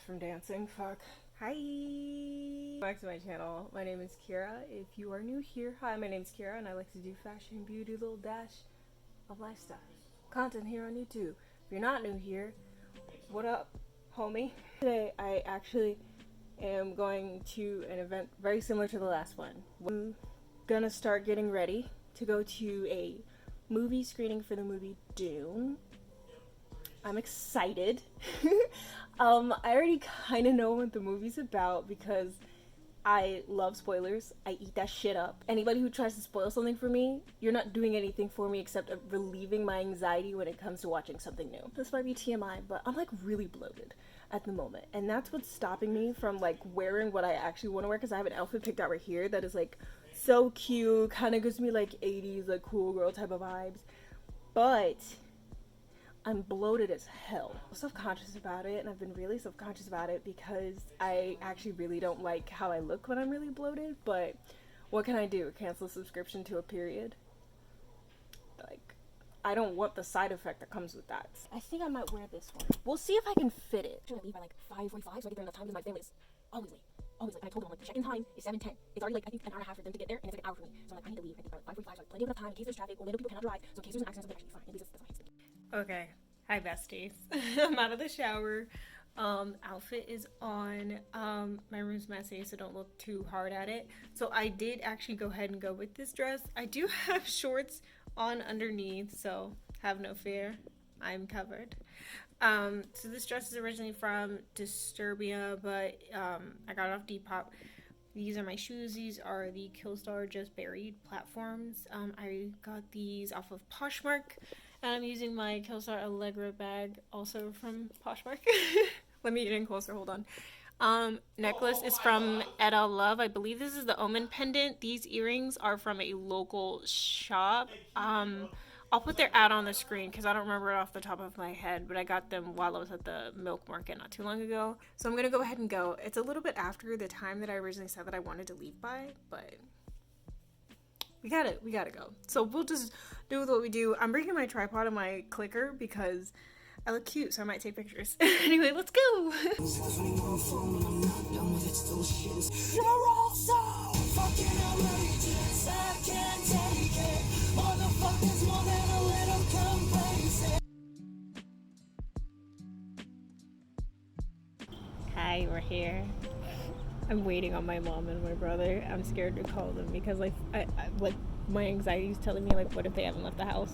from dancing. Fuck. Hi! Back to my channel. My name is Kira. If you are new here, hi, my name is Kira and I like to do fashion, beauty, little dash of lifestyle content here on YouTube. If you're not new here, what up, homie? Today I actually am going to an event very similar to the last one. I'm gonna start getting ready to go to a movie screening for the movie Dune. I'm excited. I already kind of know what the movie's about because I love spoilers. I eat that shit up. Anybody who tries to spoil something for me, you're not doing anything for me except relieving my anxiety when it comes to watching something new. This might be TMI, but I'm like really bloated at the moment. And that's what's stopping me from like wearing what I actually want to wear, because I have an outfit picked out right here that is like so cute, kind of gives me like 80s, like cool girl type of vibes. But I'm bloated as hell. I'm self-conscious about it, and I've been really self-conscious about it because I actually really don't like how I look when I'm really bloated, but what can I do? Cancel subscription to a period? Like, I don't want the side effect that comes with that. I think I might wear this one. We'll see if I can fit it. I'm trying to leave by like 5:45 so I get there enough time because my family is always late. Always late. And I told them, like, the check-in time is 7:10. It's already like, I think, an hour and a half for them to get there, and it's like an hour for me. So I'm like, I need to leave. I think by like 5:45 so I have plenty of enough time in case there's traffic, or later people cannot drive, so in case there's an accident, something actually fine. At least that's my speaking. Okay. Hi besties. I'm out of the shower. Outfit is on. My room's messy, so don't look too hard at it. So I did actually go ahead and go with this dress. I do have shorts on underneath, so have no fear. I'm covered. So this dress is originally from Disturbia, but I got it off Depop. These are my shoes. These are the Killstar Just Buried platforms. I got these off of Poshmark. And I'm using my Killstar Allegra bag, also from Poshmark. Let me get in closer, hold on. Necklace is from Etta Love. I believe this is the Omen pendant. These earrings are from a local shop. I'll put their ad on the screen because I don't remember it off the top of my head, but I got them while I was at the milk market not too long ago. So I'm gonna go ahead and go. It's a little bit after the time that I originally said that I wanted to leave by, but we gotta go. So we'll just do what we do. I'm bringing my tripod and my clicker because I look cute, so I might take pictures. Anyway, let's go. Hi, we're here. I'm waiting on my mom and my brother. I'm scared to call them because like I like my anxiety is telling me like, what if they haven't left the house?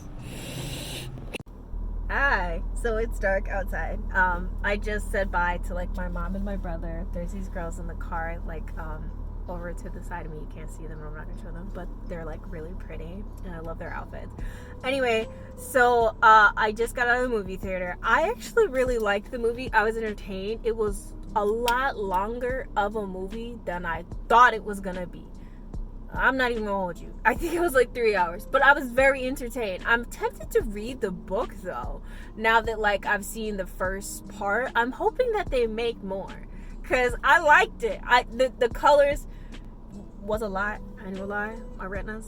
Hi. So it's dark outside. I just said bye to like my mom and my brother. There's these girls in the car like over to the side of me. You can't see them, I'm not gonna show them, but they're like really pretty and I love their outfits. Anyway, so I just got out of the movie theater. I actually really liked the movie. I was entertained. It was a lot longer of a movie than I thought it was gonna be. I'm not even gonna hold you. I think it was like 3 hours, but I was very entertained. I'm tempted to read the book though, now that like I've seen the first part. I'm hoping that they make more, cause I liked it. The colors was a lot. I ain't gonna lie, my retinas,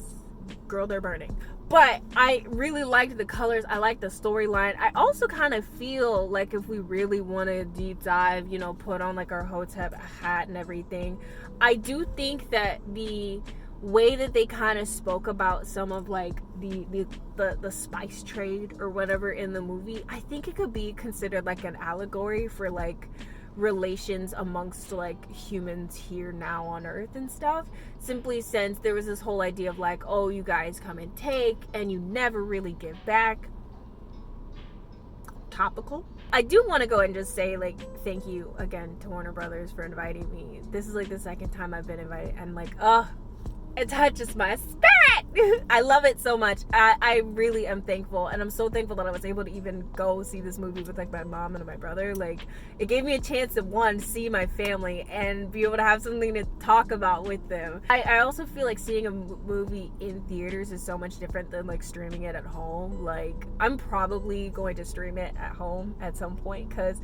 girl, they're burning. But I really liked the colors. I liked the storyline. I also kind of feel like if we really want to deep dive, you know, put on like our Hotep hat and everything, I do think that the way that they kind of spoke about some of like the spice trade or whatever in the movie, I think it could be considered like an allegory for like relations amongst like humans here now on Earth and stuff, simply since there was this whole idea of like, oh, you guys come and take and you never really give back. Topical. I do want to go and just say like thank you again to Warner Brothers for inviting me. This is like the second time I've been invited and like it touches my spirit. I love it so much. I really am thankful, and I'm so thankful that I was able to even go see this movie with like my mom and my brother. Like, it gave me a chance to one, see my family and be able to have something to talk about with them. I also feel like seeing a movie in theaters is so much different than like streaming it at home. Like, I'm probably going to stream it at home at some point because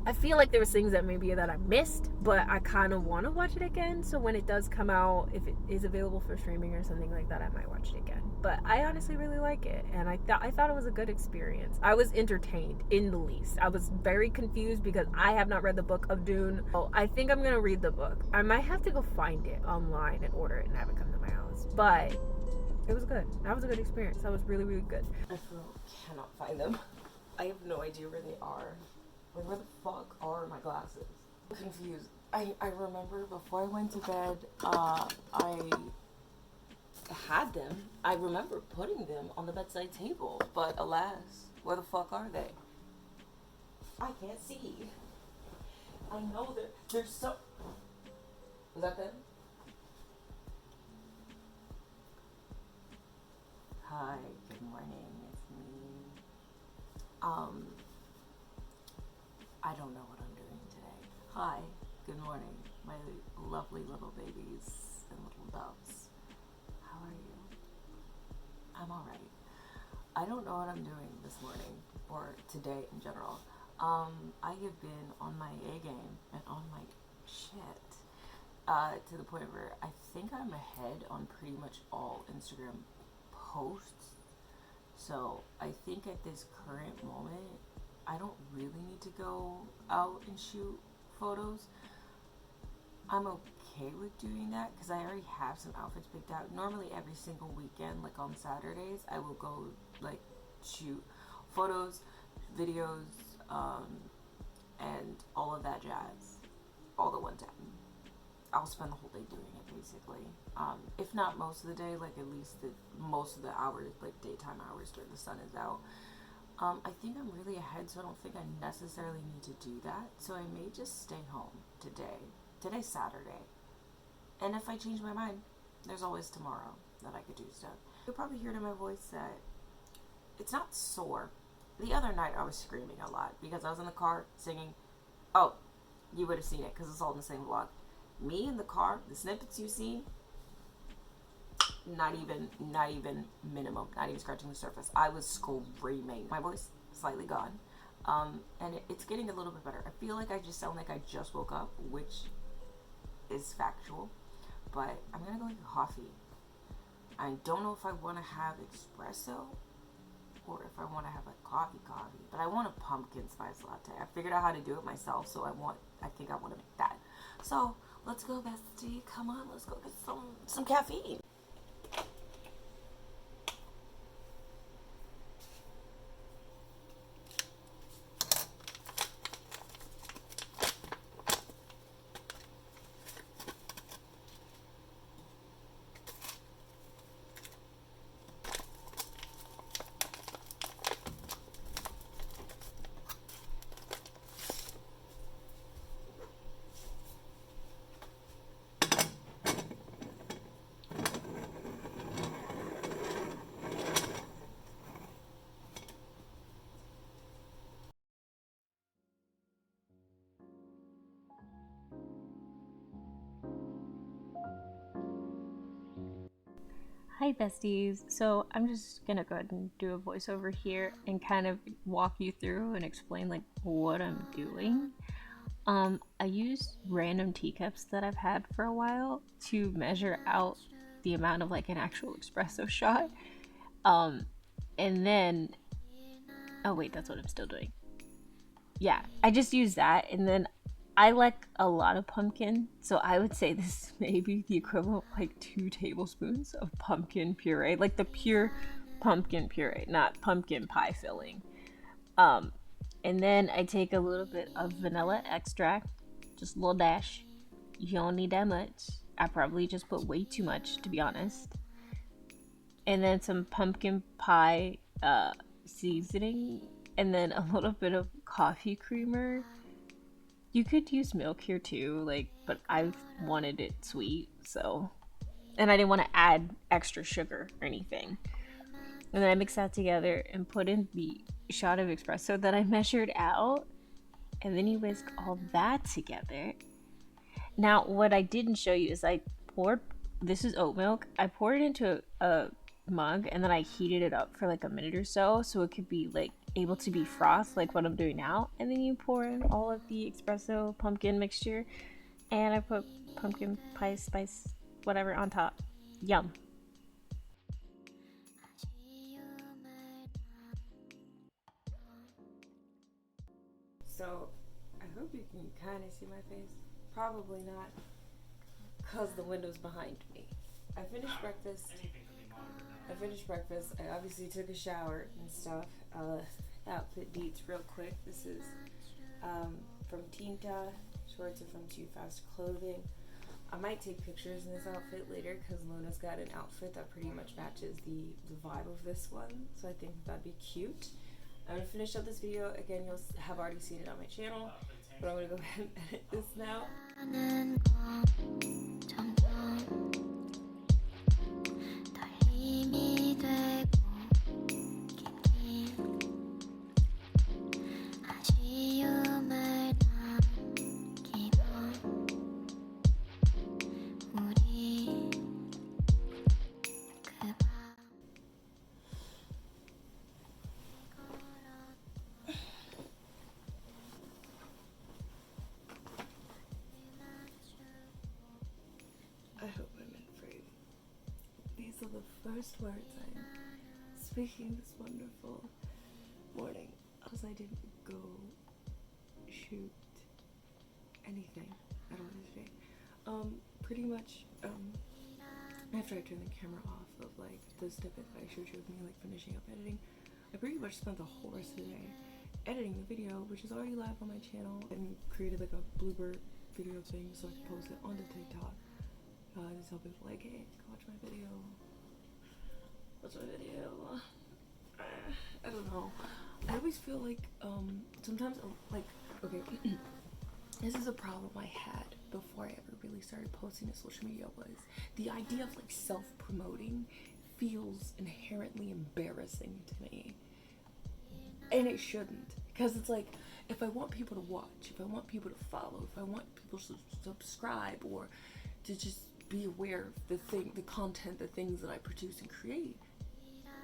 I feel like there was things that maybe that I missed, but I kind of want to watch it again. So when it does come out, if it is available for streaming or something like that, I might watch it again. But I honestly really like it, and I thought it was a good experience. I was entertained in the least. I was very confused because I have not read the book of Dune. So I think I'm gonna read the book. I might have to go find it online and order it and have it come to my house. But it was good. That was a good experience. That was really, really good. I cannot find them. I have no idea where they are. Like, where the fuck are my glasses? I'm confused. I remember before I went to bed, I had them. I remember putting them on the bedside table, but alas, where the fuck are they? I can't see. I know that there's so... Was that them? Hi, good morning, it's me. I don't know what I'm doing today. Hi, good morning, my lovely little babies and little doves. How are you? I'm alright. I don't know what I'm doing this morning, or today in general. I have been on my A game and on my shit, to the point where I think I'm ahead on pretty much all Instagram posts. So I think at this current moment, I don't really need to go out and shoot photos. I'm okay with doing that because I already have some outfits picked out. Normally every single weekend, like on Saturdays, I will go like shoot photos, videos, and all of that jazz all at one time. I'll spend the whole day doing it basically. If not most of the day, like at least most of the hours, like daytime hours where the sun is out. I think I'm really ahead, so I don't think I necessarily need to do that. So I may just stay home today. Today's Saturday. And if I change my mind, there's always tomorrow that I could do stuff. You'll probably hear it in my voice that it's not sore. The other night I was screaming a lot because I was in the car singing. Oh, you would have seen it because it's all in the same vlog. Me in the car, the snippets you see, not even minimum, not even scratching the surface. I was screaming. My voice slightly gone, and it's getting a little bit better. I feel like I just sound like I just woke up, which is factual, but I'm gonna go get coffee. I don't know if I want to have espresso or if I want to have a coffee, but I want a pumpkin spice latte. I figured out how to do it myself, so I think I want to make that. So let's go, bestie. Come on, let's go get some caffeine. Hi besties, so I'm just gonna go ahead and do a voiceover here and kind of walk you through and explain like what I'm doing. I used random teacups that I've had for a while to measure out the amount of like an actual espresso shot. And then, oh wait, that's what I'm still doing. Yeah, I just used that, and then I like a lot of pumpkin, so I would say this may be the equivalent of like 2 tablespoons of pumpkin puree, like the pure pumpkin puree, not pumpkin pie filling. And then I take a little bit of vanilla extract, just a little dash. You don't need that much. I probably just put way too much, to be honest. And then some pumpkin pie seasoning, and then a little bit of coffee creamer. You could use milk here too, like, but I wanted it sweet, so. And I didn't want to add extra sugar or anything. And then I mix that together and put in the shot of espresso that I measured out. And then you whisk all that together. Now, what I didn't show you is I poured, this is oat milk. I poured it into a mug and then I heated it up for like a minute or so it could be like able to be frost like what I'm doing now, and then you pour in all of the espresso pumpkin mixture, and I put pumpkin pie spice whatever on top. Yum. So I hope you can kind of see my face. Probably not, because the window's behind me. I finished breakfast. I obviously took a shower and stuff. Outfit deets real quick. This is from Tinta. Shorts are from Too Fast Clothing. I might take pictures in this outfit later because Lona's got an outfit that pretty much matches the vibe of this one. So I think that'd be cute. I'm going to finish up this video. Again, you'll have already seen it on my channel. But I'm going to go ahead and edit this now. I hope I'm in frame. These are the first words I'm speaking this wonderful morning, because I didn't go shoot anything at all today. Pretty much, after I turned the camera off of like the snippet that I showed you of me like finishing up editing, I pretty much spent the whole rest of the day editing the video, which is already live on my channel, and created like a blooper video thing so I could post it onto TikTok. Just tell people like, hey, go watch my video. I don't know. I always feel like, sometimes, like, okay, this is a problem I had before I ever really started posting to social media, was the idea of like self-promoting feels inherently embarrassing to me. And it shouldn't. Because it's like, if I want people to watch, if I want people to follow, if I want people to subscribe, or to just be aware of the content, the things that I produce and create,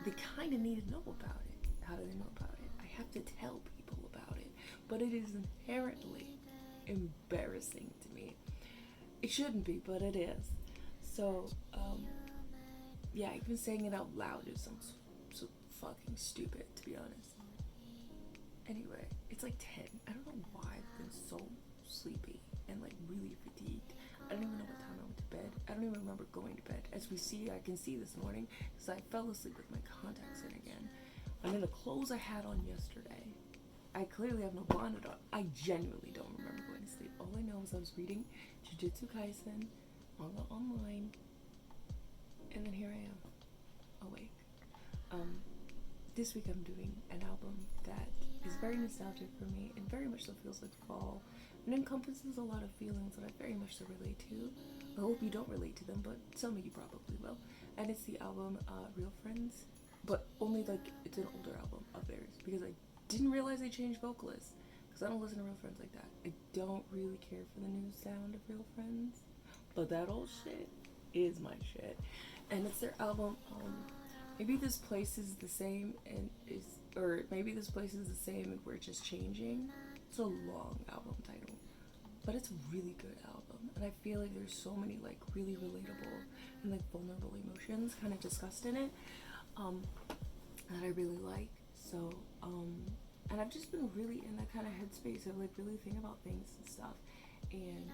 they kind of need to know about it. How do they know about it? I have to tell people about it. But it is inherently embarrassing to me. It shouldn't be, but it is. So, yeah, even saying it out loud just sounds so fucking stupid, to be honest. Anyway, it's like 10. I don't know why I've been so sleepy and like really fatigued. I don't even know what time I went to bed. I don't even remember going to bed. As we see, I can see this morning because I fell asleep with my contacts in again. I'm in the clothes I had on yesterday. I clearly have no bonnet on. I genuinely don't remember going to sleep. All I know is I was reading Jujutsu Kaisen online, and then here I am, awake. This week I'm doing an album that is very nostalgic for me and very much so feels like fall, and encompasses a lot of feelings that I very much so relate to. I hope you don't relate to them, but some of you probably will. And it's the album Real Friends, but only like it's an older album of theirs, because I didn't realize they changed vocalists, because I don't listen to Real Friends like that. I don't really care for the new sound of Real Friends, but that old shit is my shit. And it's their album, Maybe This Place Is the Same, or Maybe This Place Is the Same and We're Just Changing. It's a long album title, but it's a really good album, and I feel like there's so many like really relatable and like vulnerable emotions kind of discussed in it, that I really like. So, and I've just been really in that kind of headspace of like really thinking about things and stuff, and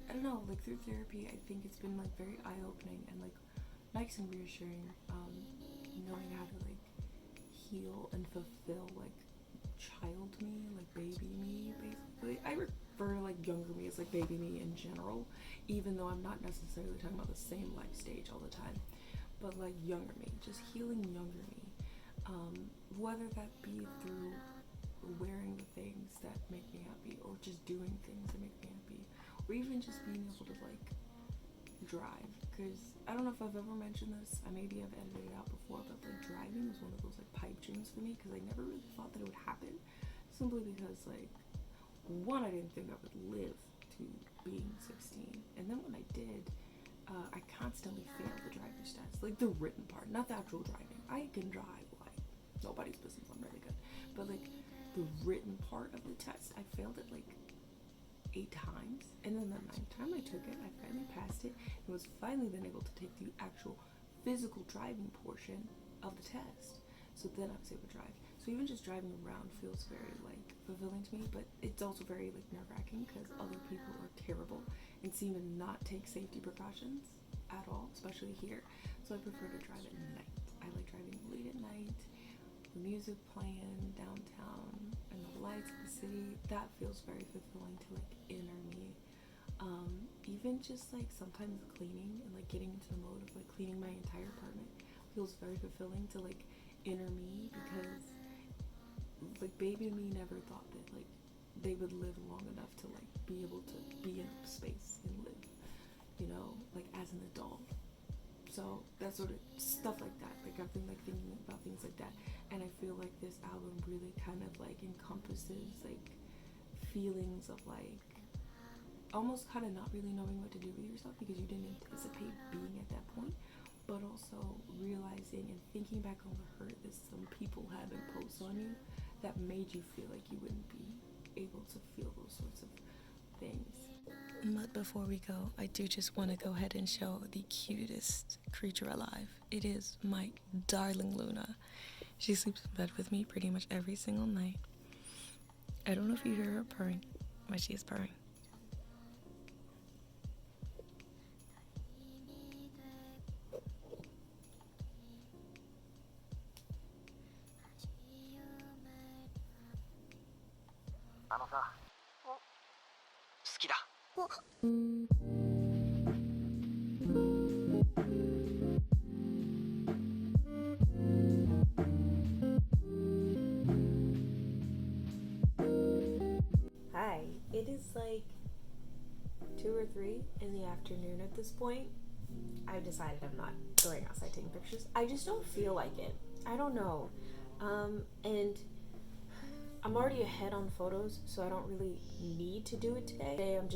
I don't know, like through therapy, I think it's been like very eye-opening and like nice and reassuring, knowing how to like heal and fulfill like child me, like baby me, basically. I refer to like younger me as like baby me in general, even though I'm not necessarily talking about the same life stage all the time, but like younger me, just healing younger me, whether that be through wearing the things that make me happy, or just doing things that make me happy, or even just being able to like drive, because I don't know if I've ever mentioned this, maybe I've edited it out before, but like driving was one of those like pipe dreams for me, because I never really thought that it would happen, simply because like, one, I didn't think I would live to being 16, and then when I did, I constantly failed the driver's test, like the written part, not the actual driving. I can drive like nobody's business. I'm really good. But like the written part of the test, I failed it like 8 times, and then the 9th time I took it, I finally passed it and was finally then able to take the actual physical driving portion of the test. So then I was able to drive. So even just driving around feels very like fulfilling to me, but it's also very like nerve-wracking because other people are terrible and seem to not take safety precautions at all, especially here. So I prefer to drive at night. I like driving late at night, the music playing downtown and the lights of the city. That feels very fulfilling to like inner me. Even just like sometimes cleaning and like getting into the mode of like cleaning my entire apartment feels very fulfilling to like inner me, because like baby me never thought that like they would live long enough to like be able to be in space and live, you know, like as an adult. So that sort of stuff like that, like I've been like thinking about things like that, and I feel like this album really kind of like encompasses like feelings of like almost kind of not really knowing what to do with yourself because you didn't anticipate being at that point, but also realizing and thinking back on the hurt that some people have imposed on you that made you feel like you wouldn't be able to feel those sorts of things. But before we go, I do just want to go ahead and show the cutest creature alive. It is my darling Luna. She sleeps in bed with me pretty much every single night. I don't know if you hear her purring, but she is purring. Hi, it is like 2 or 3 in the afternoon at this point. I've decided I'm not going outside taking pictures. I just don't feel like it. I don't know. And I'm already ahead on photos, so I don't really need to do it today. I'm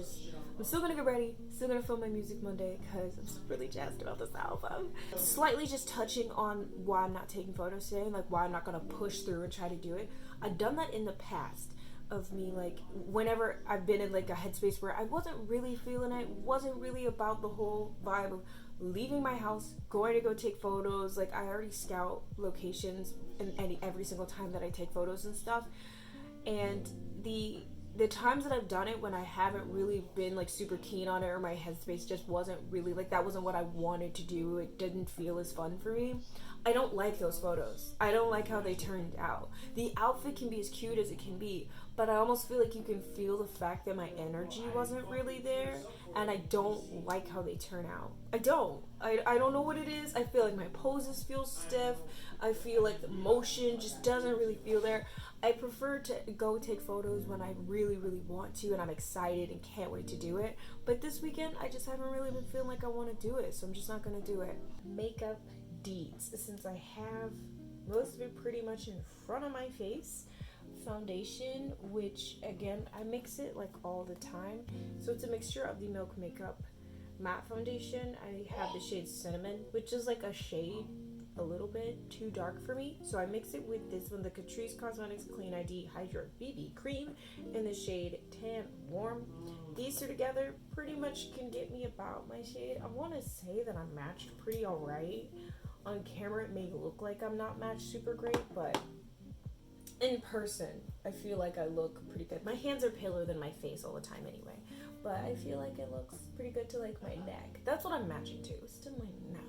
still gonna get ready, still gonna film my music Monday because I'm really jazzed about this album. Slightly just touching on why I'm not taking photos today, like why I'm not gonna push through and try to do it. I've done that in the past of me, like whenever I've been in like a headspace where I wasn't really feeling it, wasn't really about the whole vibe of leaving my house, going to go take photos. Like I already scout locations and every single time that I take photos and stuff. And the times that I've done it when I haven't really been like super keen on it, or my headspace just wasn't really like, that wasn't what I wanted to do, it didn't feel as fun for me, I don't like those photos. I don't like how they turned out. The outfit can be as cute as it can be, but I almost feel like you can feel the fact that my energy wasn't really there, and I don't like how they turn out. I don't know what it is. I feel like my poses feel stiff. I feel like the motion just doesn't really feel there. I prefer to go take photos when I really, really want to and I'm excited and can't wait to do it. But this weekend, I just haven't really been feeling like I want to do it, so I'm just not going to do it. Makeup deeds. Since I have most of it pretty much in front of my face. Foundation, which again, I mix it like all the time. So it's a mixture of the Milk Makeup matte foundation. I have the shade Cinnamon, which is like a shade a little bit too dark for me, so I mix it with this one, the Catrice Cosmetics Clean ID Hydra BB Cream in the shade Tan Warm. These two together pretty much can get me about my shade. I want to say that I'm matched pretty alright. On camera it may look like I'm not matched super great, but in person I feel like I look pretty good. My hands are paler than my face all the time anyway, but I feel like it looks pretty good to like my neck. That's what I'm matching to, it's to my neck.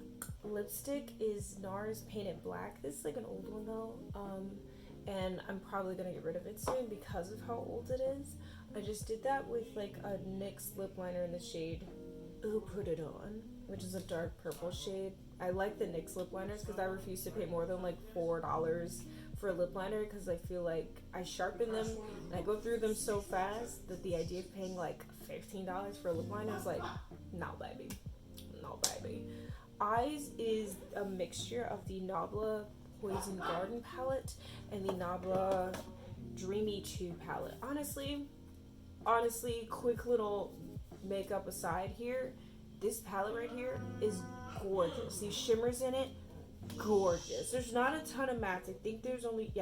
Lipstick is NARS Painted Black. This is like an old one though, and I'm probably gonna get rid of it soon because of how old it is. I just did that with like a NYX lip liner in the shade Put It On, which is a dark purple shade. I like the NYX lip liners because I refuse to pay more than like $4 for a lip liner because I feel like I sharpen them and I go through them so fast that the idea of paying like $15 for a lip liner is like, no baby, no baby. Eyes is a mixture of the Nabla Poison Garden palette and the Nabla Dreamy 2 palette. Honestly, quick little makeup aside here, this palette right here is gorgeous. These shimmers in it, gorgeous. There's not a ton of mats. I think there's only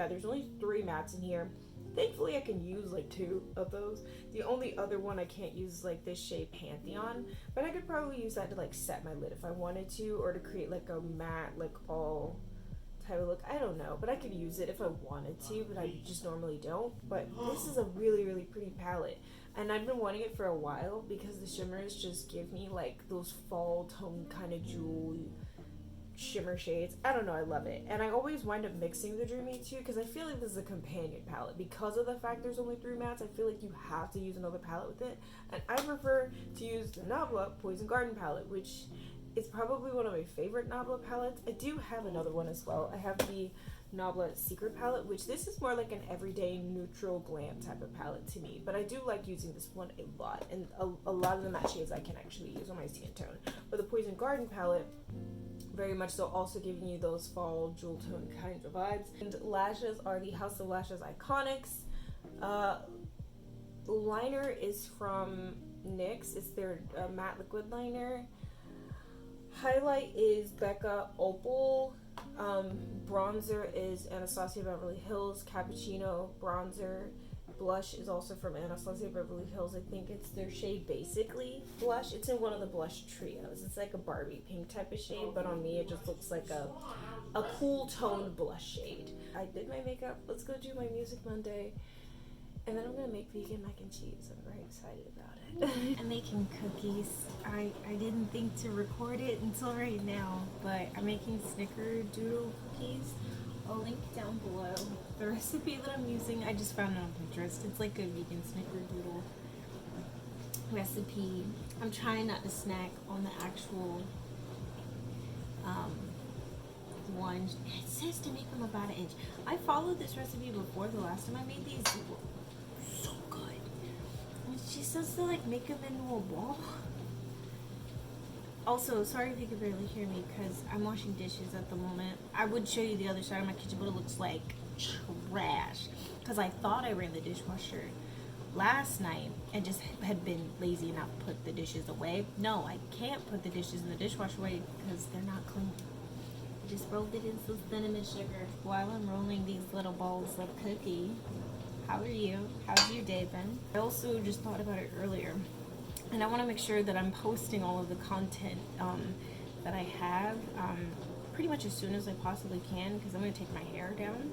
3 mats in here. Thankfully I can use like 2 of those. The only other one I can't use is like this shade Pantheon, but I could probably use that to like set my lid if I wanted to, or to create like a matte like all type of look. I don't know, but I could use it if I wanted to, but I just normally don't. But this is a really, really pretty palette, and I've been wanting it for a while because the shimmers just give me like those fall tone kind of jewel shimmer shades. I don't know, I love it. And I always wind up mixing the Dreamy too, because I feel like this is a companion palette. Because of the fact there's only 3 mats, I feel like you have to use another palette with it. And I prefer to use the Nabla Poison Garden palette, which is probably one of my favorite Nabla palettes. I do have another one as well. I have the Nabla Secret palette, which this is more like an everyday neutral glam type of palette to me. But I do like using this one a lot. And a lot of the matte shades I can actually use on my skin tone. But the Poison Garden palette, very much so, also giving you those fall jewel tone kinds of vibes. And lashes are the House of Lashes Iconics. Liner is from NYX. It's their matte liquid liner. Highlight is Becca Opal. Bronzer is Anastasia Beverly Hills Cappuccino Bronzer. Blush is also from Anastasia Beverly Hills. I think it's their shade Basically Blush. It's in one of the blush trios. It's like a Barbie pink type of shade, but on me it just looks like a cool toned blush shade. I did my makeup. Let's go do my Music Monday. And then I'm gonna make vegan mac and cheese. I'm very excited about it. I'm making cookies. I didn't think to record it until right now, but I'm making Snickerdoodle Cookies. I'll link down below the recipe that I'm using. I just found it on Pinterest. It's like a vegan Snickerdoodle recipe. I'm trying not to snack on the actual one. It says to make them about 1 inch. I followed this recipe before. The last time I made these, they were so good. And she says to like make them into a ball. Also, sorry if you can barely hear me because I'm washing dishes at the moment. I would show you the other side of my kitchen, but it looks like trash because I thought I ran the dishwasher last night and just had been lazy enough to put the dishes away. No, I can't put the dishes in the dishwasher away because they're not clean. I just rolled it in some cinnamon sugar while I'm rolling these little balls of cookie. How are you? How's your day been? I also just thought about it earlier. And I want to make sure that I'm posting all of the content that I have pretty much as soon as I possibly can, because I'm going to take my hair down.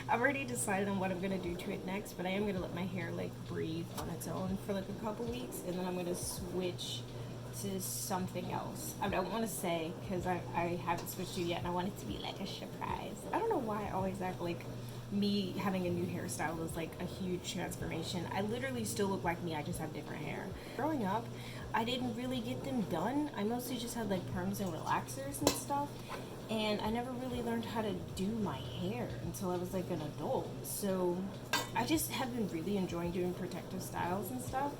I've already decided on what I'm going to do to it next, but I am going to let my hair like breathe on its own for like a couple weeks, and then I'm going to switch to something else. I don't want to say, because I haven't switched to yet, and I want it to be like a surprise. I don't know why I always act like me having a new hairstyle is like a huge transformation. I literally still look like me, I just have different hair. Growing up, I didn't really get them done. I mostly just had like perms and relaxers and stuff, and I never really learned how to do my hair until I was like an adult. So I just have been really enjoying doing protective styles and stuff,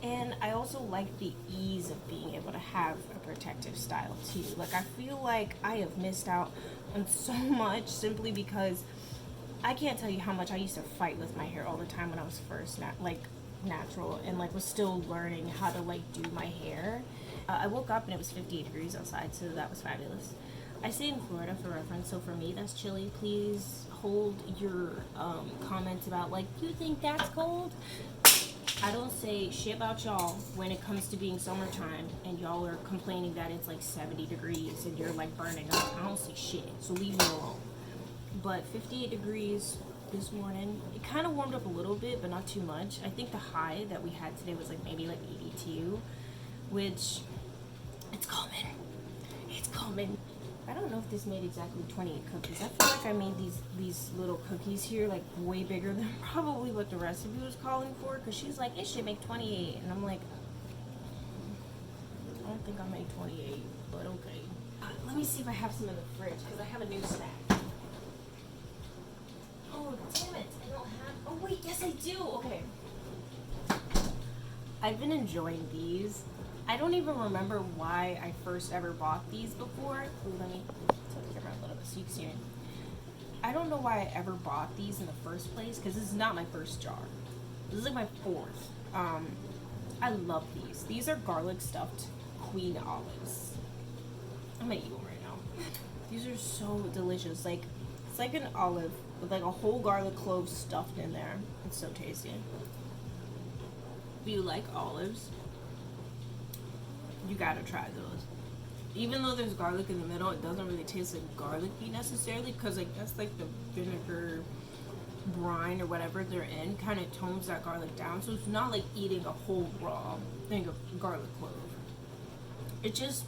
and I also like the ease of being able to have a protective style too. Like I feel like I have missed out on so much simply because I can't tell you how much I used to fight with my hair all the time when I was first natural and like was still learning how to like do my hair. I woke up and it was 58 degrees outside, so that was fabulous. I stay in Florida for reference, so for me that's chilly. Please hold your comments about like, you think that's cold? I don't say shit about y'all when it comes to being summertime and y'all are complaining that it's like 70 degrees and you're like burning up. I don't say shit, so leave me alone. But 58 degrees this morning. It kind of warmed up a little bit, but not too much. I think the high that we had today was like maybe like 82, which it's coming. It's coming. I don't know if this made exactly 28 cookies. I feel like I made these little cookies here like way bigger than probably what the recipe was calling for, because she's like, it should make 28, and I'm like, I don't think I made 28, but okay. Let me see if I have some in the fridge, because I have a new snack. Oh, damn it. I don't have... Oh, wait. Yes, I do. Okay. I've been enjoying these. I don't even remember why I first ever bought these before. Ooh, let me tilt the camera a little bit so you can see it. I don't know why I ever bought these in the first place, because this is not my first jar. This is like my 4th. I love these. These are garlic stuffed queen olives. I'm gonna eat one right now. These are so delicious. Like, it's like an olive with like a whole garlic clove stuffed in there. It's so tasty. If you like olives, you gotta try those. Even though there's garlic in the middle, it doesn't really taste like garlicky necessarily, because like that's like the vinegar brine or whatever they're in kind of tones that garlic down. So it's not like eating a whole raw thing of garlic clove. It just,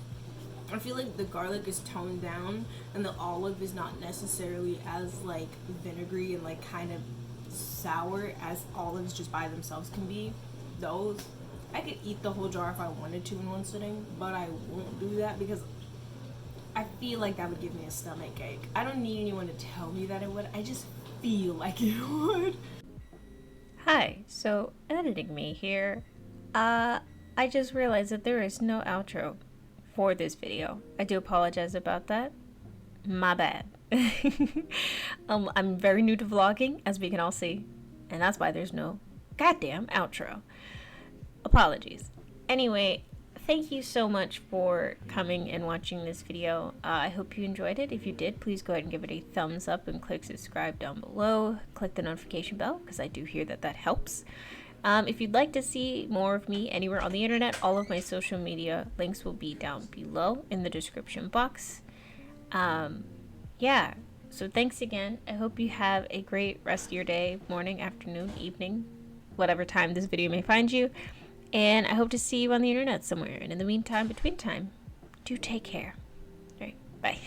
I feel like the garlic is toned down and the olive is not necessarily as like vinegary and like kind of sour as olives just by themselves can be. Those, I could eat the whole jar if I wanted to in one sitting, but I won't do that because I feel like that would give me a stomach ache. I don't need anyone to tell me that it would. I just feel like it would. Hi, so editing me here. I just realized that there is no outro for this video. I do apologize about that. My bad. I'm very new to vlogging, as we can all see, and that's why there's no goddamn outro. Apologies. Anyway, thank you so much for coming and watching this video. I hope you enjoyed it. If you did, please go ahead and give it a thumbs up and click subscribe down below. Click the notification bell because I do hear that that helps. If you'd like to see more of me anywhere on the internet, all of my social media links will be down below in the description box. Yeah, so thanks again. I hope you have a great rest of your day, morning, afternoon, evening, whatever time this video may find you. And I hope to see you on the internet somewhere. And in the meantime, between time, do take care. All right, bye.